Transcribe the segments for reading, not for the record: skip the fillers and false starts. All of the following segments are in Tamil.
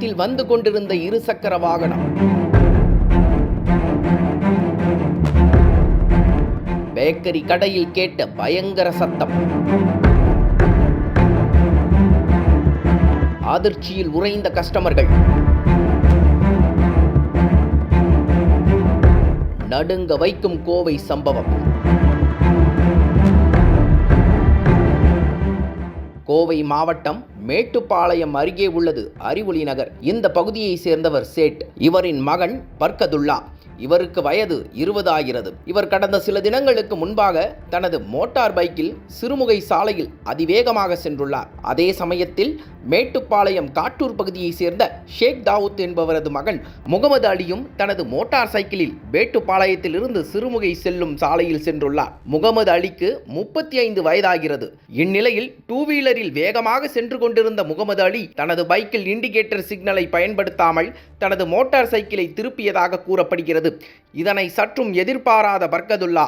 வேகத்தில் வந்து கொண்டிருந்த இருசக்கர வாகனம் பேக்கரி கடையில் கேட்ட பயங்கர சத்தம். அதிர்ச்சியில் உறைந்த கஸ்டமர்கள். நடுங்க வைக்கும் கோவை சம்பவம். கோவை மாவட்டம் மேட்டுப்பாளையம் அருகே உள்ளது அறிவொளி நகர். இந்த பகுதியை சேர்ந்தவர் சேட். இவரின் மகன் பர்கதுல்லா. இவருக்கு வயது 20 ஆகிறது. இவர் கடந்த சில தினங்களுக்கு முன்பாக தனது மோட்டார் பைக்கில் சிறுமுகை சாலையில் அதிவேகமாக சென்றுள்ளார். அதே சமயத்தில் மேட்டுப்பாளையம் காட்டூர் பகுதியை சேர்ந்த ஷேக் தாவூத் என்பவரது மகன் முகமது அலியும் தனது மோட்டார் சைக்கிளில் மேட்டுப்பாளையத்தில் இருந்து சிறுமுகை செல்லும் சாலையில் சென்றுள்ளார். முகமது அலிக்கு 35 வயதாகிறது. இந்நிலையில் டூ வீலரில் வேகமாக சென்று கொண்டிருந்த முகமது அலி தனது பைக்கில் இண்டிகேட்டர் சிக்னலை பயன்படுத்தாமல் தனது மோட்டார் சைக்கிளை திருப்பியதாக கூறப்படுகிறது. இதனை சற்றும் எதிர்பாராத பர்கதுல்லா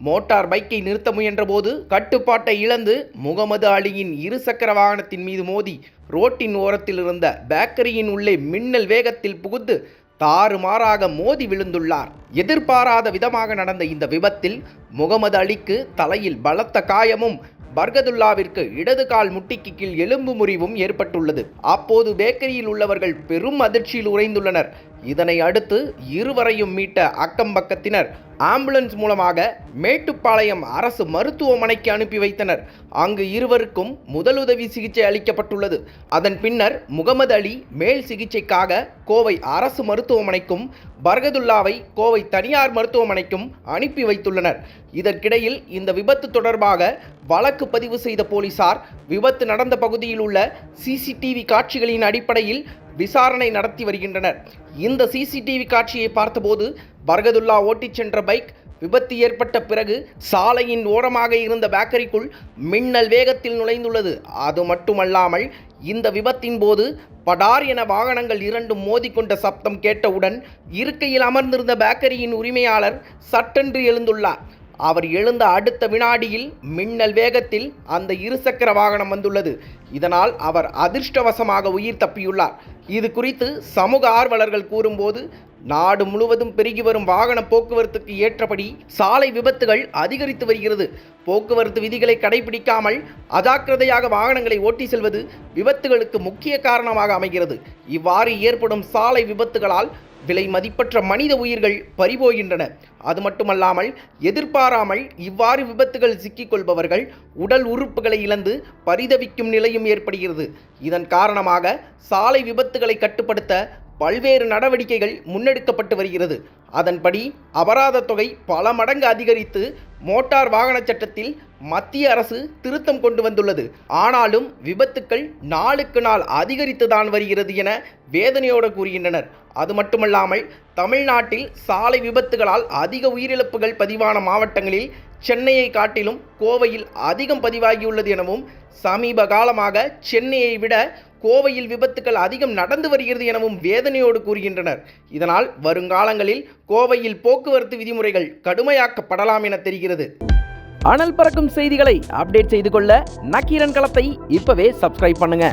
மோட்டார் பைக்கை நிறுத்த முயன்றபோது கட்டுப்பாட்டை இழந்து முகமது அலியின் இருசக்கர வாகனத்தின் மீது மோதி ரோட்டின் ஓரத்தில் இருந்த பேக்கரியின் உள்ளே மின்னல் வேகத்தில் புகுந்து தாறுமாறாக மோதி விழுந்துள்ளார். எதிர்பாராத விதமாக நடந்த இந்த விபத்தில் முகமது அலிக்கு தலையில் பலத்த காயமும் பர்கதுல்லாவிற்கு இடது கால் முட்டிக்கு கீழ் எலும்பு முறிவும் ஏற்பட்டுள்ளது. அப்போது பேக்கரியில் உள்ளவர்கள் பெரும் அதிர்ச்சியில் உறைந்துள்ளனர். இதனை அடுத்து இருவரையும் மீட்ட அக்கம் பக்கத்தினர் ஆம்புலன்ஸ் மூலமாக மேட்டுப்பாளையம் அரசு மருத்துவமனைக்கு அனுப்பி வைத்தனர். அங்கு இருவருக்கும் முதலுதவி சிகிச்சை அளிக்கப்பட்டுள்ளது. அதன் பின்னர் முகமது அலி மேல் சிகிச்சைக்காக கோவை அரசு மருத்துவமனைக்கும் பர்கதுல்லாவை கோவை தனியார் மருத்துவமனைக்கும் அனுப்பி வைத்துள்ளனர். இதற்கிடையில் இந்த விபத்து தொடர்பாக வழக்கு பதிவு செய்த போலீசார் விபத்து நடந்த பகுதியில் உள்ள சிசிடிவி காட்சிகளின் அடிப்படையில் விசாரணை நடத்தி வருகின்றனர். இந்த சிசிடிவி காட்சியை பார்த்தபோது பர்கதுல்லா ஓட்டிச் சென்ற பைக் விபத்து ஏற்பட்ட பிறகு சாலையின் ஓரமாக இருந்த பேக்கரிக்குள் மின்னல் வேகத்தில் நுழைந்துள்ளது. அது மட்டுமல்லாமல் இந்த விபத்தின் போது படார் என வாகனங்கள் இரண்டும் மோதிக்கொண்ட சப்தம் கேட்டவுடன் இருக்கையில் அமர்ந்திருந்த பேக்கரியின் உரிமையாளர் சட்டென்று எழுந்துள்ளார். அவர் எழுந்த அடுத்த வினாடியில் மின்னல் வேகத்தில் அந்த இருசக்கர வாகனம் வந்துள்ளது. இதனால் அவர் அதிர்ஷ்டவசமாக உயிர் தப்பியுள்ளார். இது குறித்து சமூக ஆர்வலர்கள் கூறும்போது, நாடு முழுவதும் பெருகி வரும் வாகன போக்குவரத்துக்கு ஏற்றபடி சாலை விபத்துகள் அதிகரித்து வருகிறது. போக்குவரத்து விதிகளை கடைபிடிக்காமல் அஜாக்கிரதையாக வாகனங்களை ஓட்டி செல்வது விபத்துகளுக்கு முக்கிய காரணமாக அமைகிறது. இவ்வாறு ஏற்படும் சாலை விபத்துகளால் விலை மதிப்பற்ற மனித உயிர்கள் பறிபோகின்றன. அது மட்டுமல்லாமல் எதிர்பாராமல் இவ்வாறு விபத்துகள் சிக்கிக்கொள்பவர்கள் உடல் உறுப்புகளை இழந்து பரிதவிக்கும் நிலையும் ஏற்படுகிறது. இதன் காரணமாக சாலை விபத்துகளை கட்டுப்படுத்த பல்வேறு நடவடிக்கைகள் முன்னெடுக்கப்பட்டு வருகிறது. அதன்படி அபராத தொகை பல மடங்கு அதிகரித்து மோட்டார் வாகன சட்டத்தில் மத்திய அரசு திருத்தம் கொண்டு வந்துள்ளது. ஆனாலும் விபத்துக்கள் நாளுக்கு நாள் அதிகரித்துதான் வருகிறது என வேதனையோடு கூறுகின்றனர். அது மட்டுமல்லாமல் தமிழ்நாட்டில் சாலை விபத்துகளால் அதிக உயிரிழப்புகள் பதிவான மாவட்டங்களில் சென்னையை காட்டிலும் கோவையில் அதிகம் பதிவாகியுள்ளது எனவும், சமீப காலமாக சென்னையை விட கோவையில் விபத்துக்கள் அதிகம் நடந்து வருகிறது எனவும் வேதனையோடு கூறுகின்றனர். இதனால் வருங்காலங்களில் கோவையில் போக்குவரத்து விதிமுறைகள் கடுமையாக்கப்படலாம் என தெரிகிறது. அனல் பறக்கும் செய்திகளை அப்டேட் செய்து கொள்ள நக்கீரன் களத்தை இப்பவே சப்ஸ்கிரைப் பண்ணுங்க.